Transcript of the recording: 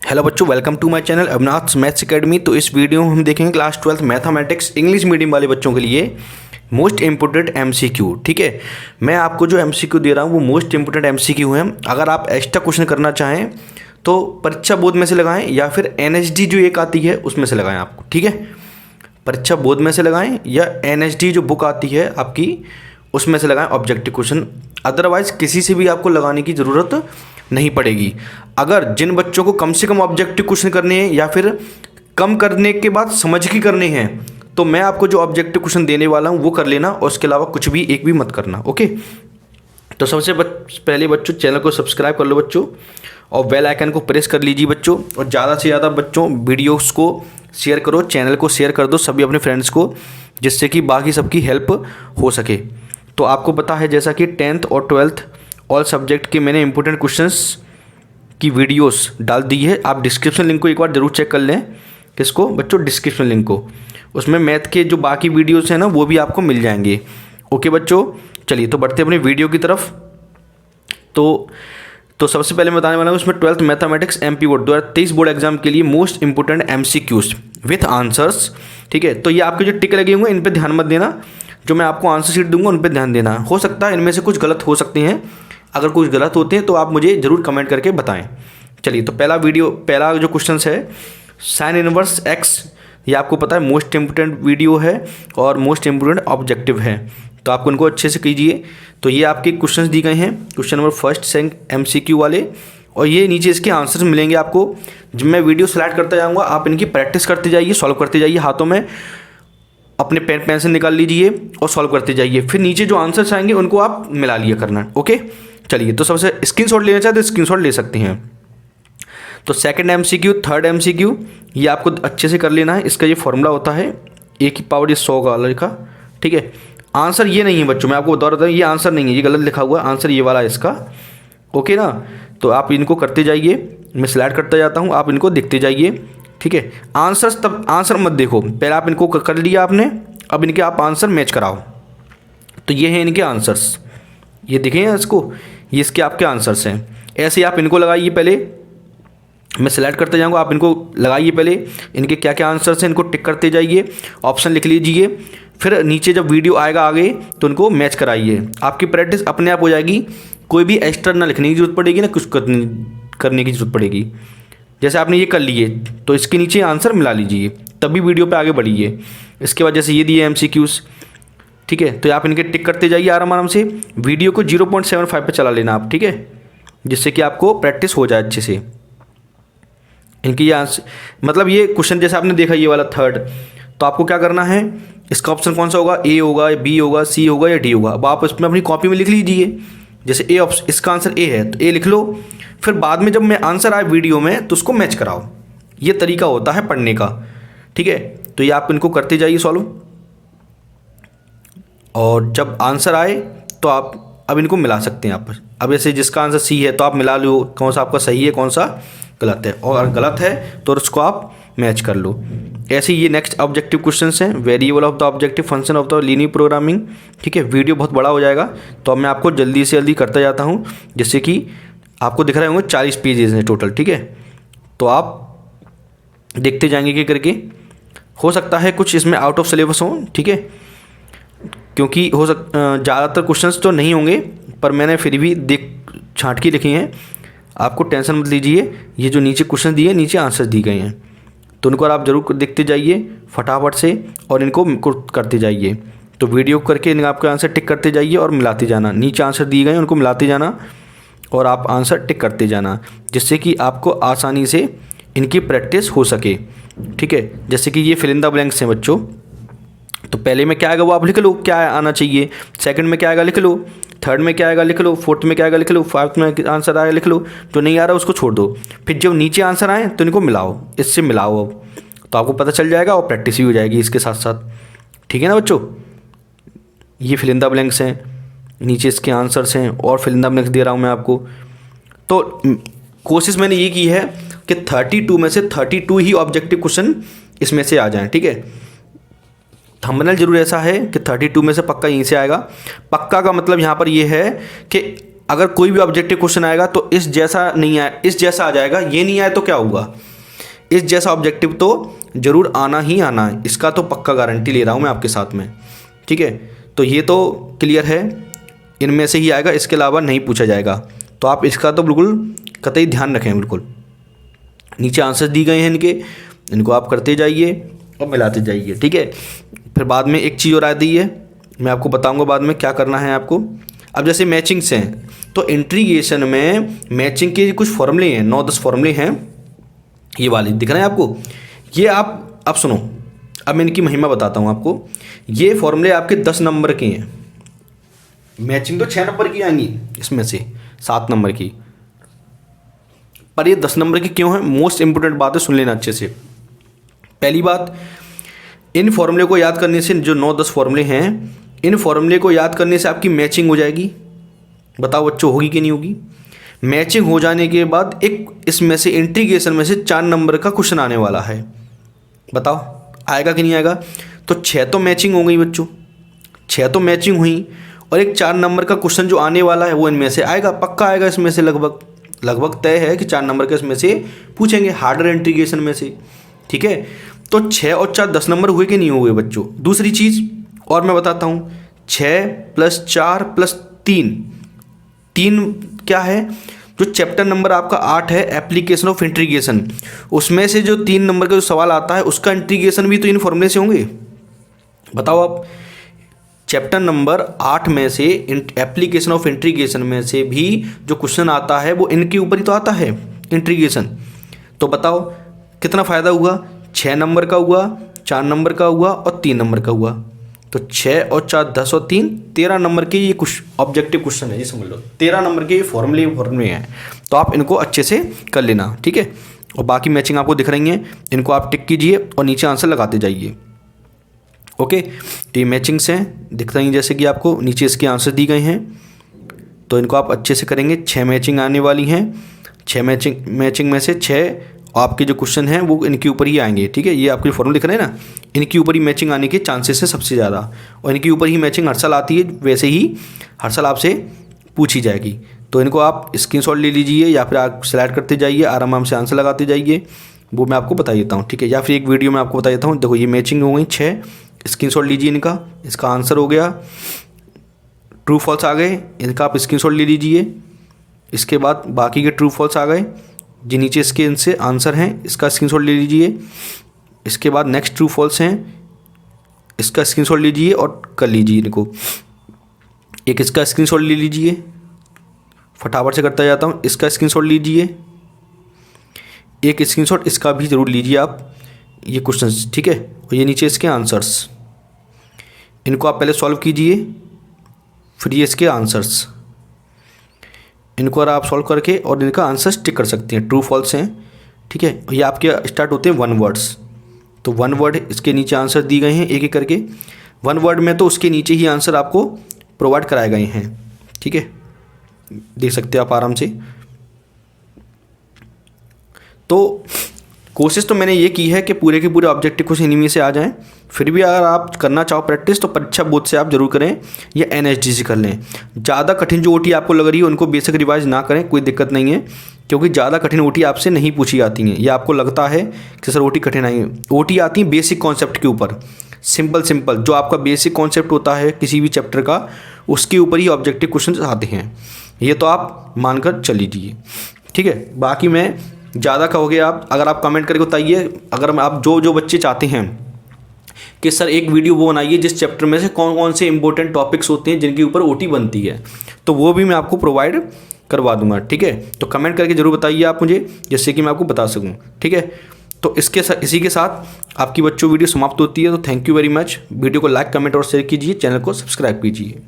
Hello बच्चों, welcome to my channel Avinash maths academy. तो इस वीडियो में हम देखेंगे class 12th mathematics English medium वाले बच्चों के लिए मोस्ट इंपोर्टेंट एमसीक्यू। ठीक है, मैं आपको जो एमसीक्यू दे रहा हूँ वो मोस्ट इंपोर्टेंट एमसीक्यू हैं। अगर आप एक्स्ट्रा क्वेश्चन करना चाहें तो परीक्षा बोर्ड में से लगाएं या फिर एनएसडी जो एक आती है उसमें से लगाएं आपको। ठीक है, परीक्षा बोर्ड में से लगाएं या एनएसडी जो बुक आती है आपकी उसमें से लगाएं ऑब्जेक्टिव क्वेश्चन। अदरवाइज़ किसी से भी आपको लगाने की ज़रूरत नहीं पड़ेगी। अगर जिन बच्चों को कम से कम ऑब्जेक्टिव क्वेश्चन करने हैं या फिर कम करने के बाद समझ के करने हैं तो मैं आपको जो ऑब्जेक्टिव क्वेश्चन देने वाला हूँ वो कर लेना और उसके अलावा कुछ भी एक भी मत करना। ओके, तो सबसे पहले बच्चों चैनल को सब्सक्राइब कर लो बच्चों और बेल आइकन को प्रेस कर लीजिए बच्चों। और ज़्यादा से ज़्यादा बच्चों वीडियोस को शेयर करो, चैनल को शेयर कर दो सभी अपने फ्रेंड्स को, जिससे कि बाकी सबकी हेल्प हो सके। तो आपको पता है जैसा कि 10th और 12th ऑल सब्जेक्ट के मैंने इंपॉर्टेंट क्वेश्चंस की वीडियोस डाल दी है। आप डिस्क्रिप्शन लिंक को एक बार ज़रूर चेक कर लें। किसको बच्चों? डिस्क्रिप्शन लिंक को। उसमें मैथ के जो बाकी वीडियोस हैं ना वो भी आपको मिल जाएंगे। ओके बच्चों, चलिए तो बढ़ते अपनी वीडियो की तरफ। तो सबसे पहले मैं बताने वाला हूँ उसमें 12th mathematics MP board 2023 board exam के लिए most important MCQs with answers. ठीक है, तो ये आपके जो टिक लगे होंगे इन पर ध्यान मत देना, जो मैं आपको आंसर शीट दूंगा उन पर ध्यान देना। हो सकता है इनमें से कुछ गलत हो सकते हैं, अगर कुछ गलत होते हैं तो आप मुझे ज़रूर कमेंट करके बताएं। चलिए तो पहला जो क्वेश्चन है साइन इनवर्स एक्स, ये आपको पता है मोस्ट इंपोर्टेंट वीडियो है और मोस्ट इंपोर्टेंट ऑब्जेक्टिव है, तो आप उनको अच्छे से कीजिए। तो ये आपके क्वेश्चंस दी गए हैं, question number first second MCQ वाले, और ये नीचे इसके आंसर्स मिलेंगे आपको। जब मैं वीडियो स्लाइड करता जाऊँगा आप इनकी प्रैक्टिस करते जाइए, सॉल्व करते जाइए, हाथों में अपने पेन पेंसिल निकाल लीजिए और सॉल्व करते जाइए। फिर नीचे जो आंसर्स आएंगे उनको आप मिला लिया करना। ओके, चलिए तो सबसे स्क्रीनशॉट लेना चाहते तो स्क्रीनशॉट ले सकते हैं। तो सेकंड एमसीक्यू, थर्ड एमसीक्यू ये आपको अच्छे से कर लेना है। इसका ये फॉर्मूला होता है ए की पावर 100 का। ठीक है, आंसर ये नहीं है बच्चों, मैं आपको बता रहा था ये आंसर नहीं है, ये गलत लिखा हुआ है, आंसर ये वाला है इसका। ओके ना, तो आप इनको करते जाइए, मैं स्लाइड करता जाता हूँ, आप इनको देखते जाइए। ठीक है, आंसर्स तब आंसर मत देखो, पहले आप इनको कर लिया आपने, अब इनके आप आंसर मैच कराओ। तो ये हैं इनके आंसर्स, ये दिखे हैं इसको, ये इसके आपके आंसर्स हैं। ऐसे आप इनको लगाइए, पहले मैं सिलेक्ट करते जाऊँगा, आप इनको लगाइए पहले, इनके क्या क्या आंसर्स हैं इनको टिक करते जाइए, ऑप्शन लिख लीजिए। फिर नीचे जब वीडियो आएगा आगे तो इनको मैच कराइए, आपकी प्रैक्टिस अपने आप हो जाएगी। कोई भी एक्स्ट्रा ना लिखने की जरूरत पड़ेगी ना कुछ करने की जरूरत पड़ेगी। जैसे आपने ये कर लिए तो इसके नीचे आंसर मिला लीजिए, तभी वीडियो पे आगे बढ़िए। इसके बाद जैसे ये दिए एमसीक्यूज़, ठीक है, तो आप इनके टिक करते जाइए आराम से। वीडियो को 0.75 पे चला लेना आप, ठीक है, जिससे कि आपको प्रैक्टिस हो जाए अच्छे से। इनकी ये आंसर मतलब ये क्वेश्चन जैसे आपने देखा ये वाला थर्ड, तो आपको क्या करना है, इसका ऑप्शन कौन सा होगा, ए होगा, बी होगा, सी होगा या डी होगा। अब आप इसमें अपनी कॉपी में लिख लीजिए, जैसे ए ऑप्शन, इसका आंसर ए है तो ए लिख लो। फिर बाद में जब मैं आंसर आए वीडियो में तो उसको मैच कराओ। ये तरीका होता है पढ़ने का। ठीक है, तो ये आप इनको करते जाइए सॉल्व, और जब आंसर आए तो आप अब इनको मिला सकते हैं आप। अब ऐसे जिसका आंसर सी है तो आप मिला लो कौन सा आपका सही है कौन सा गलत है, और अगर गलत है तो उसको आप मैच कर लो। ऐसे ये नेक्स्ट ऑब्जेक्टिव क्वेश्चंस हैं, variable of the objective function of the linear programming. ठीक है, वीडियो बहुत बड़ा हो जाएगा तो अब मैं आपको जल्दी से जल्दी करता जाता हूँ, जिससे कि आपको दिख रहे होंगे 40 पेजेस हैं टोटल। ठीक है, तो आप देखते जाएंगे कि करके, हो सकता है कुछ इसमें आउट ऑफ सिलेबस हों। ठीक है, क्योंकि ज़्यादातर क्वेश्चंस तो नहीं होंगे, पर मैंने फिर भी छांट के लिखे हैं। आपको टेंशन मत लीजिए, ये जो नीचे क्वेश्चन दिए नीचे आंसर दिए गए हैं तो उनको आप ज़रूर देखते जाइए फटाफट से और इनको करते जाइए। तो वीडियो करके इनका आपके आंसर टिक करते जाइए और मिलाते जाना, नीचे आंसर दिए गए हैं उनको मिलाते जाना और आप आंसर टिक करते जाना, जिससे कि आपको आसानी से इनकी प्रैक्टिस हो सके। ठीक है, जैसे कि ये फिल इन द ब्लैंक्स हैं बच्चों, तो पहले में क्या आएगा वो आप लिख लो, क्या आना चाहिए, सेकंड में क्या आएगा लिख लो, थर्ड में क्या आएगा लिख लो, फोर्थ में क्या आएगा लिख लो, फाइव्थ में आंसर आएगा लिख लो, जो नहीं आ रहा उसको छोड़ दो। फिर जब नीचे आंसर आए तो इनको मिलाओ, इससे मिलाओ अब, तो आपको पता चल जाएगा और प्रैक्टिस भी हो जाएगी इसके साथ साथ। ठीक है ना बच्चों, ये फिल इन द ब्लैंक्स हैं, नीचे इसके आंसर्स हैं और फिल इन द ब्लैंक्स दे रहा हूँ मैं आपको। तो कोशिश मैंने ये की है कि 32 में से 32 ही ऑब्जेक्टिव क्वेश्चन इसमें से आ जाएँ। ठीक है, थंबनेल जरूर ऐसा है कि 32 में से पक्का यहीं से आएगा। पक्का का मतलब यहाँ पर ये है कि अगर कोई भी ऑब्जेक्टिव क्वेश्चन आएगा तो इस जैसा नहीं आए, इस जैसा आ जाएगा, ये नहीं आए तो क्या होगा, इस जैसा ऑब्जेक्टिव तो जरूर आना ही आना है, इसका तो पक्का गारंटी ले रहा हूँ मैं आपके साथ में, ठीक है। तो ये तो क्लियर है, इनमें से ही आएगा, इसके अलावा नहीं पूछा जाएगा। तो आप इसका तो बिल्कुल कतई ध्यान रखें। बिल्कुल नीचे आंसर दी गए हैं इनके, इनको आप करते जाइए और मिलाते जाइए, ठीक है। फिर बाद में एक चीज़ और आ दी है, मैं आपको बताऊंगा बाद में क्या करना है आपको। अब जैसे मैचिंग्स हैं, तो इंटीग्रेशन में मैचिंग के कुछ फॉर्मूले हैं, 9-10 फॉर्मूले हैं, ये वाले दिख रहे हैं आपको। ये आप अब सुनो, अब मैं इनकी महिमा बताता हूँ आपको। ये फॉर्मूले आपके 10 नंबर के हैं, मैचिंग तो 6 नंबर की आएंगी, इसमें से 7 नंबर की, पर ये 10 नंबर की क्यों है, मोस्ट इंपोर्टेंट बात है, सुन लेना अच्छे से। पहली बात, इन फॉर्मूले को याद करने से, जो 9-10 फॉर्मूले हैं, इन फॉर्मूले को याद करने से आपकी मैचिंग हो जाएगी। बताओ बच्चों, होगी कि नहीं होगी। मैचिंग हो जाने के बाद एक इसमें से इंटीग्रेशन में से 4 नंबर का क्वेश्चन आने वाला है, बताओ आएगा कि नहीं आएगा। तो 6 तो मैचिंग हो गई बच्चों, 6 तो मैचिंग हुई, और एक 4 नंबर का क्वेश्चन जो आने वाला है वो इनमें से आएगा, पक्का आएगा। इसमें से लगभग तय है कि 4 नंबर के इसमें से पूछेंगे, हार्डर इंटीग्रेशन में से, ठीक है। तो 6 और 4 10 नंबर हुए कि नहीं हुए बच्चों। दूसरी चीज़ और मैं बताता हूँ, 6 + 4 + 3 क्या है, जो चैप्टर नंबर आपका 8 है एप्लीकेशन ऑफ इंटीग्रेशन, उसमें से जो 3 नंबर का जो सवाल आता है उसका इंटीग्रेशन भी तो इन फॉर्मूले से होंगे। बताओ आप, चैप्टर नंबर 8 में से एप्लीकेशन ऑफ इंटीग्रेशन में से भी जो क्वेश्चन आता है वो इनके ऊपर ही तो आता है इंटीग्रेशन। तो बताओ कितना फ़ायदा हुआ, 6 नंबर का हुआ, 4 नंबर का हुआ और 3 नंबर का हुआ। तो 6 और 4 10 और 3 13 नंबर के ये कुछ ऑब्जेक्टिव क्वेश्चन है, ये समझ लो 13 नंबर के ये फॉर्मूले हैं। तो आप इनको अच्छे से कर लेना, ठीक है। और बाकी मैचिंग आपको दिख रही हैं, इनको आप टिक कीजिए और नीचे आंसर लगाते जाइए, ओके। तो ये मैचिंग्स हैं, दिख रही हैं जैसे कि आपको नीचे इसके आंसर दी गए हैं, तो इनको आप अच्छे से करेंगे। 6 मैचिंग आने वाली हैं, 6 मैचिंग में से 6 आपके जो क्वेश्चन हैं वो इनके ऊपर ही आएंगे, ठीक है। ये आपके फॉर्मूले दिख रहे हैं ना, इनके ऊपर ही मैचिंग आने के चांसेस है सबसे ज़्यादा, और इनके ऊपर ही मैचिंग हर साल आती है, वैसे ही हर साल आपसे पूछी जाएगी। तो इनको आप स्क्रीनशॉट ले लीजिए या फिर आप स्लाइड करते जाइए, आराम से आंसर लगाते जाइए, वो मैं आपको बता देता हूँ, ठीक है। या फिर एक वीडियो में आपको बता देता हूँ। देखो ये मैचिंग हो गई 6, स्क्रीनशॉट लीजिए इनका, इसका आंसर हो गया, ट्रू फॉल्स आ गए, इनका आप स्क्रीनशॉट ले लीजिए। इसके बाद बाकी के ट्रू फॉल्स आ गए, जो नीचे इसके इनसे आंसर हैं, इसका स्क्रीनशॉट ले लीजिए। इसके बाद नेक्स्ट ट्रू फॉल्स हैं, इसका स्क्रीनशॉट लीजिए और कर लीजिए इनको। एक इसका स्क्रीनशॉट ले लीजिए, फटाफट से करता जाता हूँ, इसका स्क्रीनशॉट लीजिए, एक स्क्रीनशॉट इसका भी ज़रूर लीजिए आप, ये क्वेश्चंस, ठीक है। और ये नीचे इसके आंसर्स, इनको आप पहले सॉल्व कीजिए, फिर ये इसके आंसर्स, इनको अगर आप सॉल्व करके और इनका आंसर टिक कर सकते हैं, ट्रू फॉल्स हैं, ठीक है। ये आपके स्टार्ट होते हैं 1 वर्ड्स, तो 1 वर्ड इसके नीचे आंसर दिए गए हैं एक एक करके, 1 वर्ड में तो उसके नीचे ही आंसर आपको प्रोवाइड कराए गए हैं, ठीक है, देख सकते हैं आप आराम से। तो कोशिश तो मैंने ये की है कि पूरे के पूरे ऑब्जेक्टिव कुछ इनमें से आ जाएं। फिर भी अगर आप करना चाहो प्रैक्टिस तो परीक्षा बोर्ड से आप जरूर करें या NSDC कर लें। ज़्यादा कठिन जो OT आपको लग रही है उनको बेसिक रिवाइज ना करें, कोई दिक्कत नहीं है, क्योंकि ज़्यादा कठिन OT आपसे नहीं पूछी जाती हैं। ये आपको लगता है कि सर OT कठिन आई है, OT आती है बेसिक कॉन्सेप्ट के ऊपर, सिंपल जो आपका बेसिक कॉन्सेप्ट होता है किसी भी चैप्टर का, उसके ऊपर ही ऑब्जेक्टिव क्वेश्चन आते हैं। ये तो आप मानकर चल लीजिए, ठीक है। बाकी मैं ज़्यादा कहोगे आप, अगर आप कमेंट करके बताइए, अगर आप जो बच्चे चाहते हैं कि सर एक वीडियो वो बनाइए जिस चैप्टर में से कौन कौन से इंपॉर्टेंट टॉपिक्स होते हैं जिनके ऊपर OT बनती है, तो वो भी मैं आपको प्रोवाइड करवा दूंगा, ठीक है। तो कमेंट करके ज़रूर बताइए आप मुझे, जिससे कि मैं आपको बता सकूं, ठीक है। तो इसी के साथ आपकी बच्चों वीडियो समाप्त होती है। तो thank you very much. Video को लाइक, कमेंट और शेयर कीजिए, चैनल को सब्सक्राइब कीजिए।